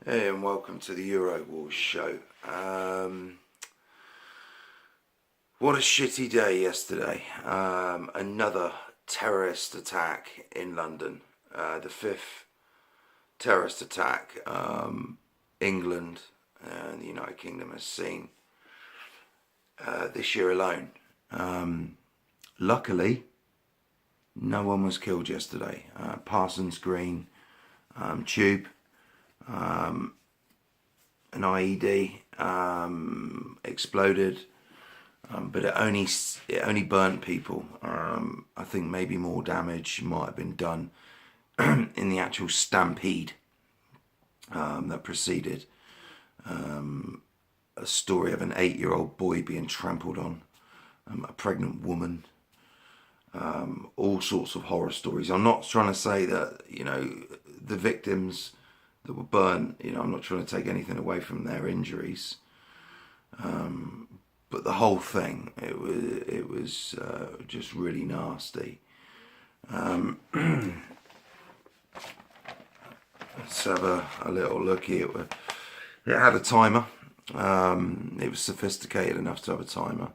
Hey, and welcome to the Euro Wars show. What a shitty day yesterday. Another terrorist attack in London. The fifth terrorist attack England and the United Kingdom has seen this year alone. Luckily, no one was killed yesterday. Parsons Green Tube. An IED exploded, but it only burnt people. I think maybe more damage might have been done in the actual stampede that preceded a story of an 8-year-old boy being trampled on, a pregnant woman, all sorts of horror stories. I'm not trying to say that the victims that were burnt, I'm not trying to take anything away from their injuries, but the whole thing, it was just really nasty. Let's have a little look here. It had a timer. It was sophisticated enough to have a timer.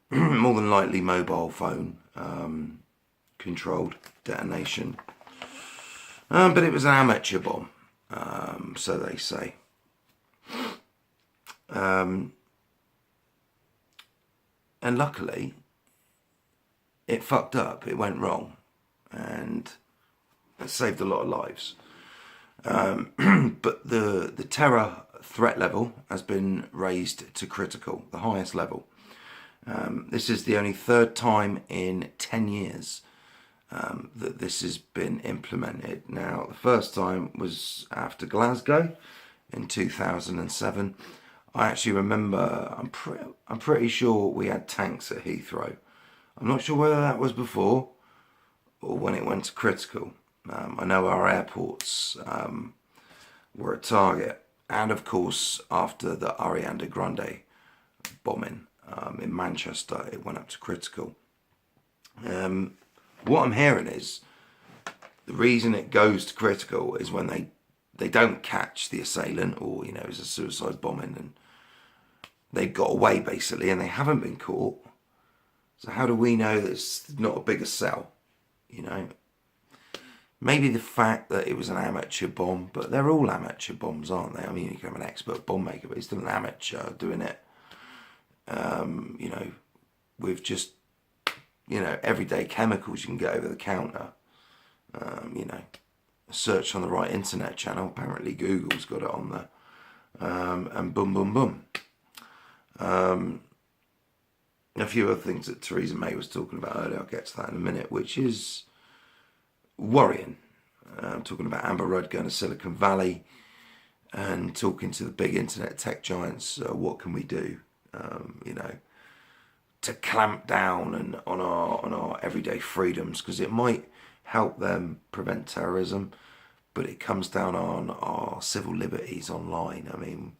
More than likely mobile phone controlled detonation. But it was an amateur bomb, so they say. And luckily, it fucked up. It went wrong, and it saved a lot of lives. But the terror threat level has been raised to critical, the highest level. This is the only third time in 10 years that this has been implemented. Now, the first time was after Glasgow in 2007. I actually remember, I'm pretty sure we had tanks at Heathrow. I'm not sure whether that was before or when it went to critical. I know our airports were a target, and of course after the Ariana Grande bombing in Manchester, it went up to critical. What I'm hearing is the reason it goes to critical is when they don't catch the assailant, or it's a suicide bombing and they've got away basically, and they haven't been caught. So how do we know that it's not a bigger cell? Maybe the fact that it was an amateur bomb, but they're all amateur bombs, aren't they? I mean, you can have an expert bomb maker, but he's still an amateur doing it. With just everyday chemicals you can get over the counter. Search on the right internet channel. Apparently Google's got it on there. And boom, boom, boom. A few other things that Theresa May was talking about earlier, I'll get to that in a minute, which is worrying. Talking about Amber Rudd going to Silicon Valley and talking to the big internet tech giants. What can we do? To clamp down on our everyday freedoms, because it might help them prevent terrorism, but it comes down on our civil liberties online. I mean,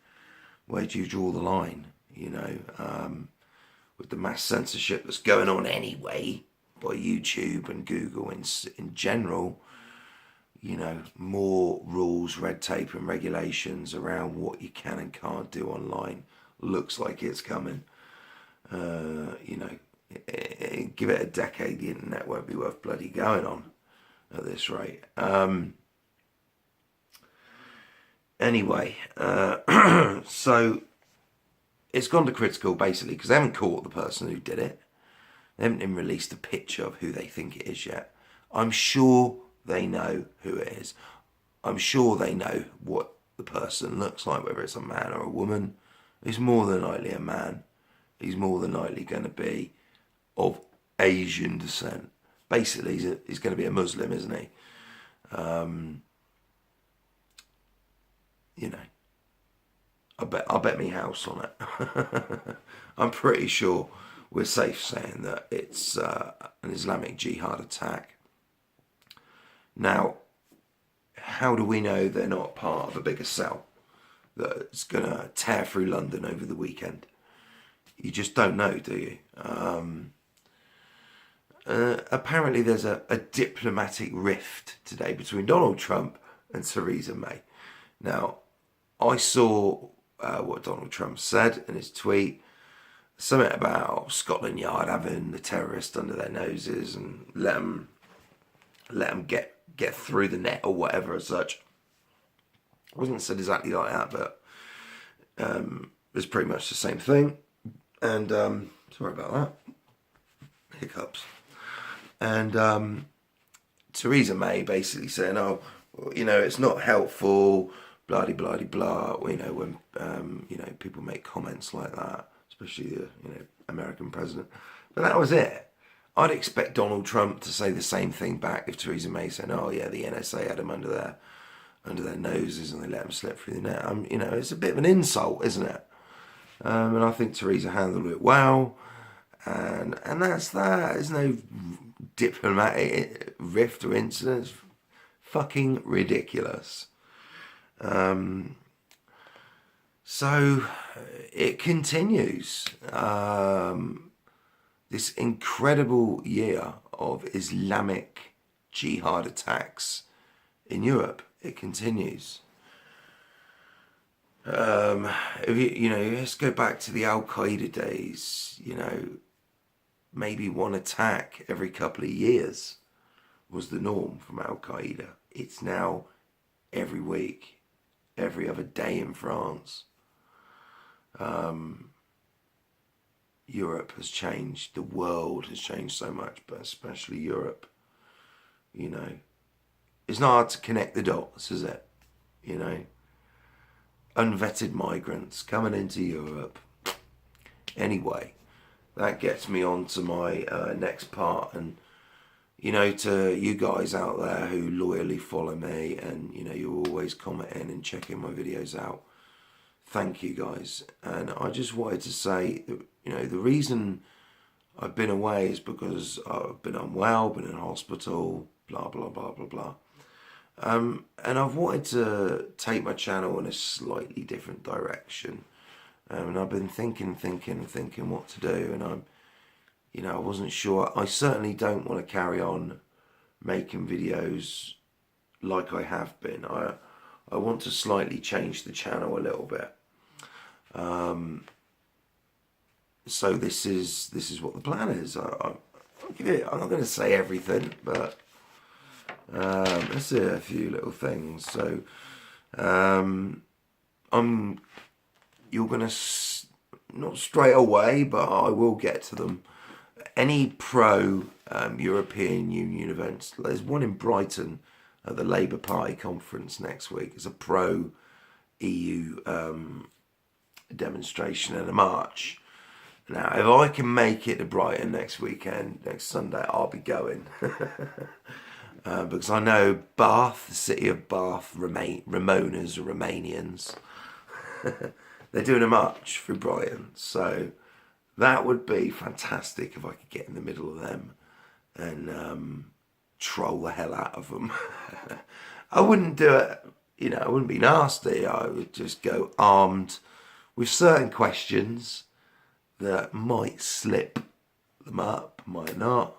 where do you draw the line? With the mass censorship that's going on anyway by YouTube and Google in general, more rules, red tape and regulations around what you can and can't do online looks like it's coming. Give it a decade, the internet won't be worth bloody going on at this rate. Anyway, so it's gone to critical basically because they haven't caught the person who did it. They haven't even released a picture of who they think it is yet. I'm sure they know who it is. I'm sure they know what the person looks like, whether it's a man or a woman. It's more than likely a man. He's more than likely going to be of Asian descent. Basically, he's going to be a Muslim, isn't he? I'll bet me house on it. I'm pretty sure we're safe saying that it's an Islamic Jihad attack. Now, how do we know they're not part of a bigger cell that's going to tear through London over the weekend? You just don't know, do you? Apparently there's a diplomatic rift today between Donald Trump and Theresa May. Now, I saw what Donald Trump said in his tweet, something about Scotland Yard having the terrorists under their noses and let them get through the net or whatever as such. It wasn't said exactly like that, but it's pretty much the same thing. And sorry about that, hiccups. And Theresa May basically saying, "Oh, it's not helpful." Blah blah blah. When people make comments like that, especially the American president. But that was it. I'd expect Donald Trump to say the same thing back if Theresa May said, "Oh yeah, the NSA had him under their noses and they let him slip through the net." It's a bit of an insult, isn't it? And I think Theresa handled it well, and that's that. There's no diplomatic rift or incidents. Fucking ridiculous. So it continues. This incredible year of Islamic jihad attacks in Europe. It continues. Let's go back to the Al Qaeda days. Maybe one attack every couple of years was the norm from Al Qaeda. It's now every week, every other day in France. Europe has changed. The world has changed so much, but especially Europe. It's not hard to connect the dots, is it? Unvetted migrants coming into Europe. Anyway, that gets me on to my next part. And, to you guys out there who loyally follow me and, you're always commenting and checking my videos out. Thank you guys. And I just wanted to say that, the reason I've been away is because I've been unwell, been in hospital, blah, blah, blah, blah, blah. And I've wanted to take my channel in a slightly different direction. And I've been thinking what to do. And I wasn't sure. I certainly don't want to carry on making videos like I have been. I want to slightly change the channel a little bit. So this is what the plan is. I'm not going to say everything, but let's see a few little things. So you're going to not straight away, but I will get to them. Any pro European Union events. There's one in Brighton at the Labour Party conference next week. It's a pro EU demonstration and a march. Now, if I can make it to Brighton next weekend, next Sunday, I'll be going. Because I know Bath, the city of Bath, Ramonas or Romanians, they're doing a march through Brighton. So that would be fantastic if I could get in the middle of them and troll the hell out of them. I wouldn't do it, I wouldn't be nasty. I would just go armed with certain questions that might slip them up, might not.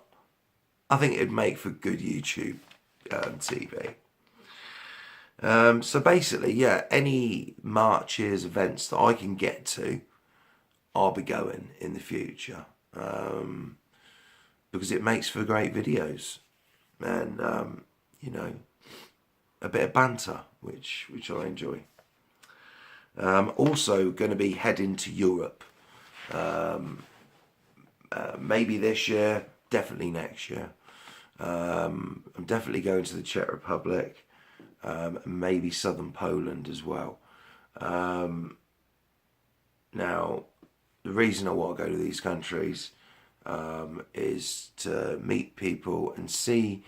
I think it'd make for good YouTube TV. So basically, yeah, any marches, events that I can get to, I'll be going in the future. Because it makes for great videos. And, a bit of banter, which I enjoy. Also going to be heading to Europe. Maybe this year, definitely next year. I'm definitely going to the Czech Republic, and maybe southern Poland as well. Now, the reason I want to go to these countries is to meet people and see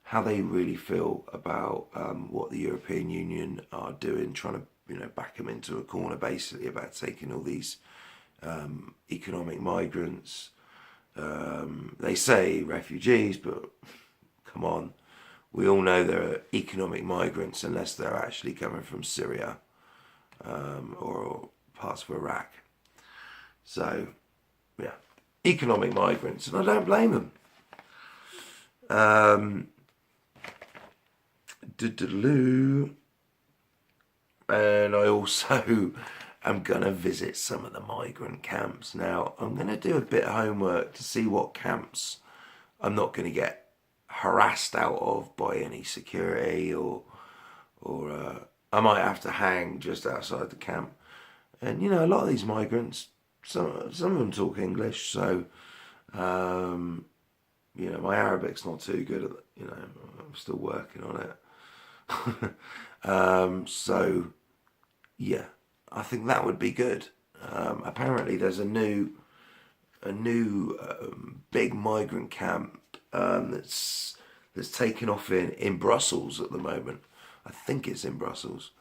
how they really feel about what the European Union are doing, trying to back them into a corner, basically, about taking all these economic migrants. They say refugees, but come on, we all know there are economic migrants unless they're actually coming from Syria or parts of Iraq. So, yeah, economic migrants, and I don't blame them. And I also am going to visit some of the migrant camps. Now, I'm going to do a bit of homework to see what camps I'm not going to get harassed out of by any security, or I might have to hang just outside the camp. And you know, a lot of these migrants, some of them talk English, so you know, my Arabic's not too good. You know, I'm still working on it. So yeah, I think that would be good. Apparently, there's a new big migrant camp that's taken off in Brussels at the moment. I think it's in Brussels.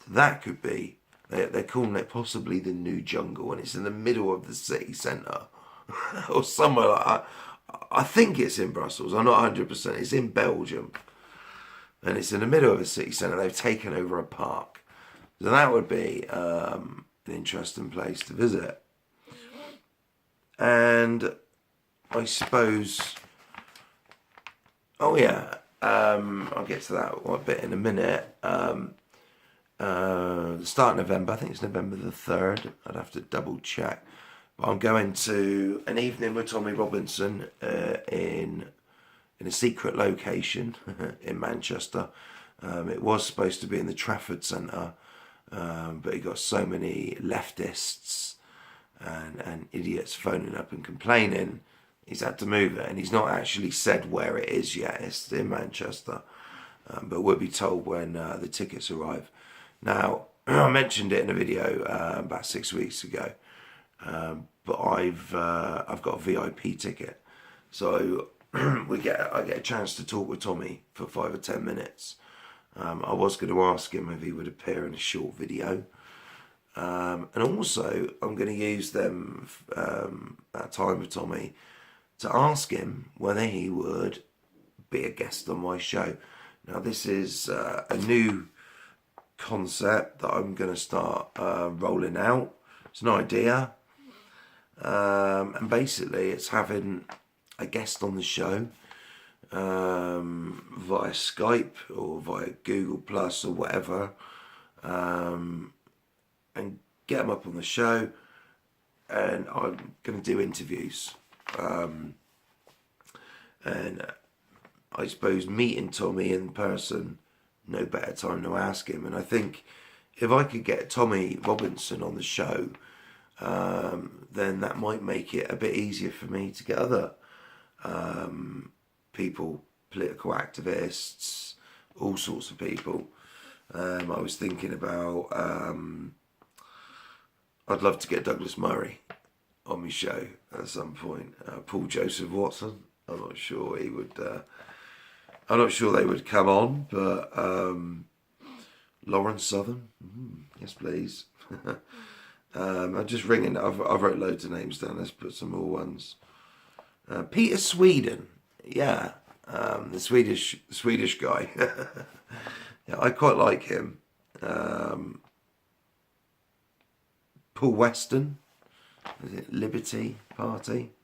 That could be. They're calling it possibly the new jungle, and it's in the middle of the city centre or somewhere like that. I think it's in Brussels. I'm not 100%. It's in Belgium, and it's in the middle of a city centre. They've taken over a park, so that would be an interesting place to visit. And I suppose, oh yeah, I'll get to that one bit in a minute. The start of November, I think it's November the 3rd. I'd have to double check. But I'm going to an evening with Tommy Robinson in a secret location in Manchester. It was supposed to be in the Trafford Centre, but he got so many leftists and idiots phoning up and complaining, he's had to move it. And he's not actually said where it is yet. It's in Manchester, but we'll be told when the tickets arrive. Now, I mentioned it in a video about 6 weeks ago, but I've got a VIP ticket, so I get a chance to talk with Tommy for 5 or 10 minutes. I was going to ask him if he would appear in a short video, and also I'm going to use that time with Tommy to ask him whether he would be a guest on my show. Now, this is a new concept that I'm going to start rolling out. It's an idea, and basically it's having a guest on the show via Skype or via Google Plus or whatever, and get them up on the show, and I'm going to do interviews, and I suppose meeting Tommy in person, no better time to ask him. And I think if I could get Tommy Robinson on the show, then that might make it a bit easier for me to get other people, political activists, all sorts of people. I was thinking about, I'd love to get Douglas Murray on my show at some point. Paul Joseph Watson, I'm not sure he would... I'm not sure they would come on, but Lawrence Southern, yes please. I'm just ringing. I've wrote loads of names down. Let's put some more ones. Peter Sweden, yeah, the Swedish guy. Yeah, I quite like him. Paul Weston, is it Liberty Party?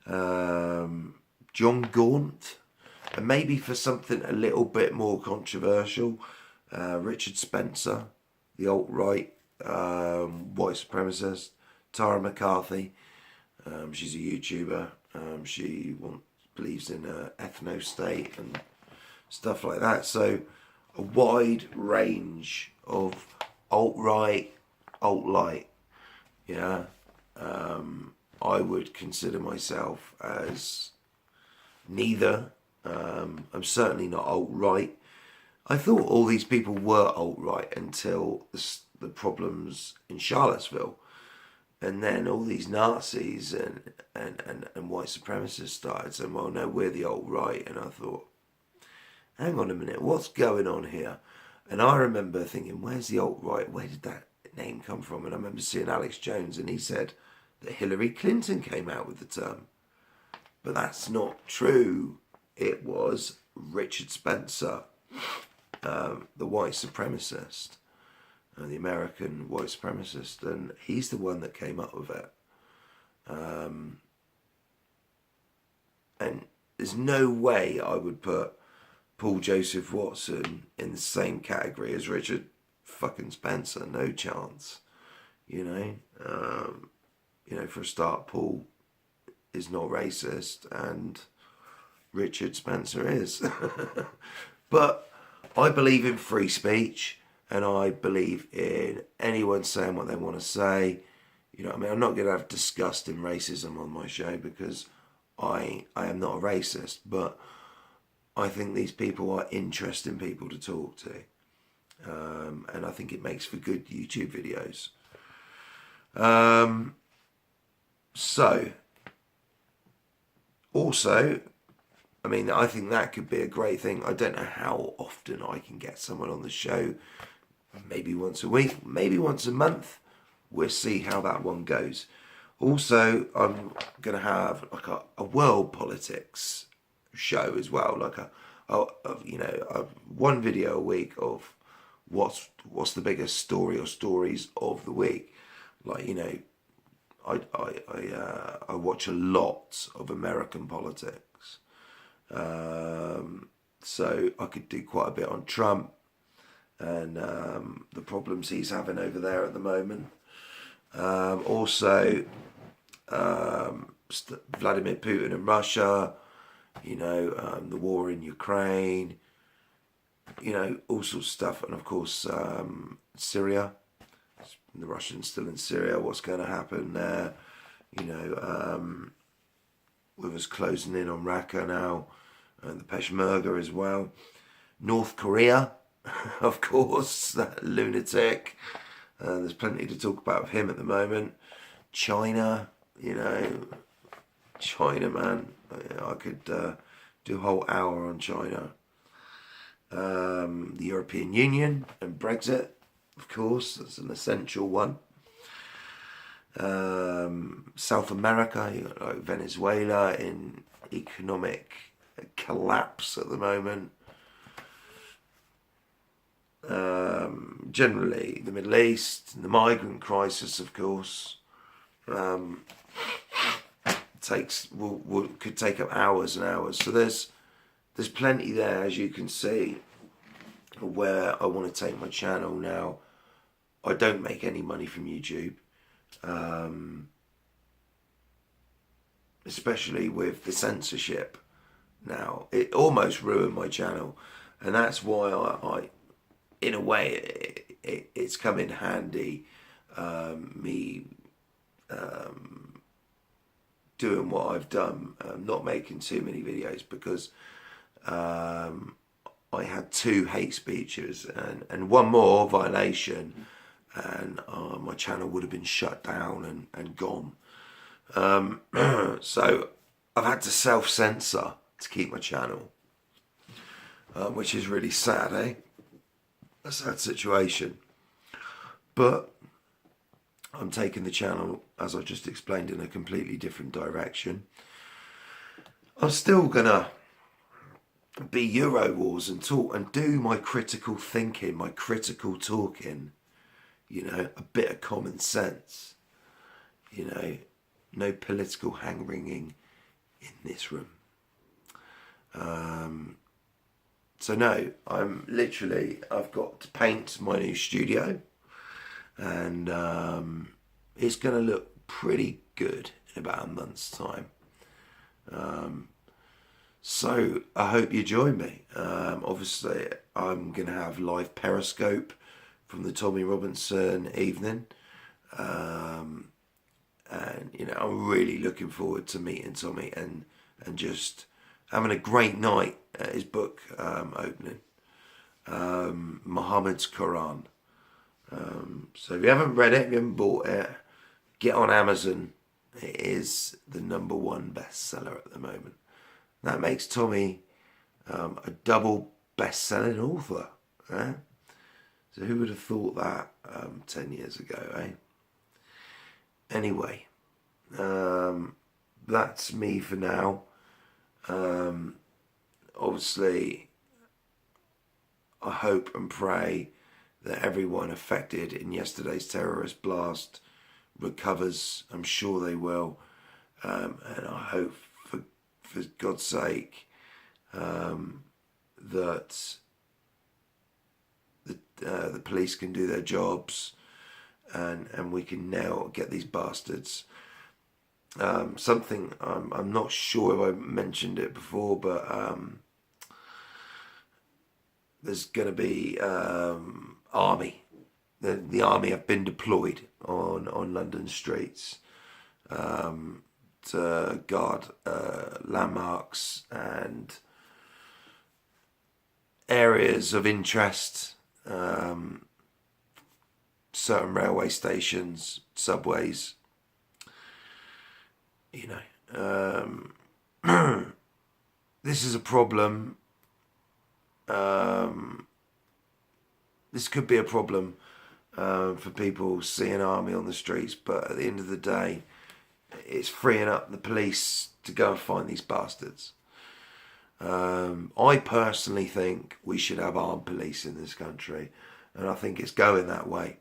John Gaunt. And maybe for something a little bit more controversial, Richard Spencer, the alt-right white supremacist. Tara McCarthy, she's a YouTuber. She believes in ethno-state and stuff like that. So a wide range of alt-right, alt-light. Yeah, I would consider myself as neither. I'm certainly not alt-right. I thought all these people were alt-right until the problems in Charlottesville, and then all these Nazis and white supremacists started saying, well, no, we're the alt-right. And I thought, hang on a minute, what's going on here? And I remember thinking, where's the alt-right? Where did that name come from? And I remember seeing Alex Jones, and he said that Hillary Clinton came out with the term. But that's not true. It was Richard Spencer, the white supremacist, the American white supremacist, and he's the one that came up with it. And there's no way I would put Paul Joseph Watson in the same category as Richard fucking Spencer. No chance. You know, for a start, Paul is not racist and Richard Spencer is. But I believe in free speech, and I believe in anyone saying what they want to say. You know what I mean? I'm not going to have disgusting racism on my show because I am not a racist, but I think these people are interesting people to talk to. And I think it makes for good YouTube videos. So, also, I mean, I think that could be a great thing. I don't know how often I can get someone on the show. Maybe once a week, maybe once a month. We'll see how that one goes. Also, I'm going to have like a world politics show as well. Like one video a week of what's the biggest story or stories of the week. Like, you know, I watch a lot of American politics. So I could do quite a bit on Trump and the problems he's having over there at the moment. Also, Vladimir Putin and Russia, you know, the war in Ukraine, you know, all sorts of stuff. And of course, Syria, the Russians still in Syria, what's going to happen there, you know, with us closing in on Raqqa now, and the Peshmerga as well. North Korea, of course, that lunatic. There's plenty to talk about with him at the moment. China, you know, China, man. I could do a whole hour on China. The European Union and Brexit, of course, that's an essential one. South America, you got like Venezuela in economic collapse at the moment. Generally, the Middle East, the migrant crisis, of course, could take up hours and hours. So there's plenty there, as you can see, where I want to take my channel now. I don't make any money from YouTube, especially with the censorship now. It almost ruined my channel, and that's why I in a way, it's come in handy, me doing what I've done, not making too many videos, because I had 2 hate speeches and one more violation, and my channel would have been shut down and gone. So I've had to self-censor to keep my channel, which is really sad, eh? A sad situation. But I'm taking the channel, as I just explained, in a completely different direction. I'm still gonna be Euro Wars and talk and do my critical thinking, my critical talking, you know, a bit of common sense, you know, no political hand-wringing in this room. So no, I've got to paint my new studio, and it's going to look pretty good in about a month's time. So I hope you join me. Obviously, I'm going to have live Periscope from the Tommy Robinson evening. And, you know, I'm really looking forward to meeting Tommy and just having a great night at his book opening, Muhammad's Quran. So if you haven't read it, if you haven't bought it, get on Amazon. It is the #1 bestseller at the moment. That makes Tommy a double best-selling author. Eh? So who would have thought that 10 years ago, eh? Anyway, that's me for now. Obviously, I hope and pray that everyone affected in yesterday's terrorist blast recovers. I'm sure they will. And I hope, for God's sake, that the police can do their jobs, and we can now get these bastards. Something I'm not sure if I mentioned it before, but there's going to be army. The army have been deployed on London streets to guard landmarks and areas of interest, certain railway stations, subways. You know, this is a problem. This could be a problem for people seeing army on the streets, but at the end of the day, it's freeing up the police to go and find these bastards. I personally think we should have armed police in this country, and I think it's going that way.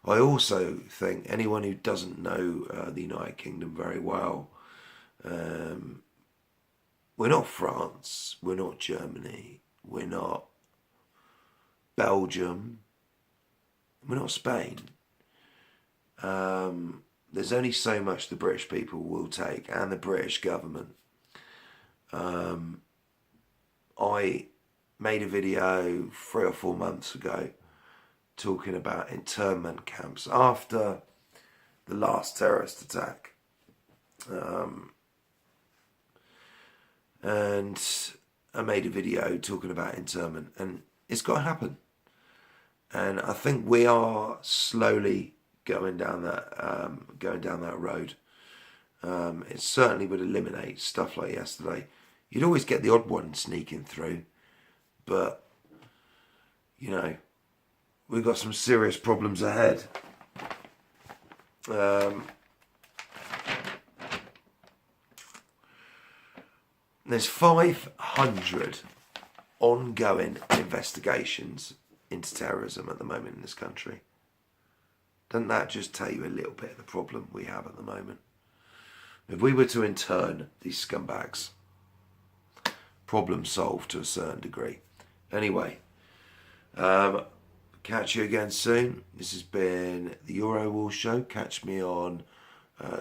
I also think anyone who doesn't know the United Kingdom very well, we're not France, we're not Germany, we're not Belgium, we're not Spain. There's only so much the British people will take, and the British government. I made a video 3 or 4 months ago talking about internment camps after the last terrorist attack. And I made a video talking about internment, and it's got to happen. And I think we are slowly going down that road. It certainly would eliminate stuff like yesterday. You'd always get the odd one sneaking through, but you know, we've got some serious problems ahead. There's 500 ongoing investigations into terrorism at the moment in this country. Doesn't that just tell you a little bit of the problem we have at the moment? If we were to intern these scumbags, problem solved to a certain degree. Anyway, catch you again soon. This has been the Eurowars Show. Catch me on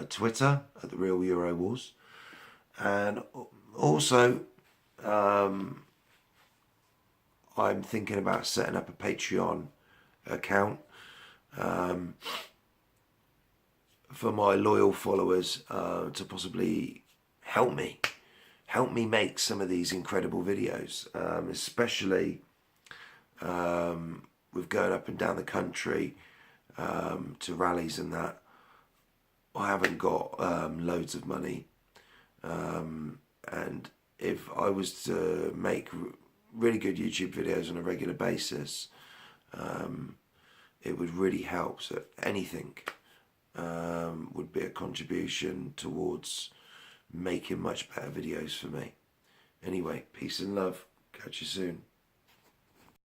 Twitter at The Real Eurowars. And also, I'm thinking about setting up a Patreon account for my loyal followers to possibly help me make some of these incredible videos, especially with going up and down the country to rallies and that. I haven't got loads of money, and if I was to make really good YouTube videos on a regular basis, it would really help. So anything would be a contribution towards making much better videos for me. Anyway, peace and love. Catch you soon.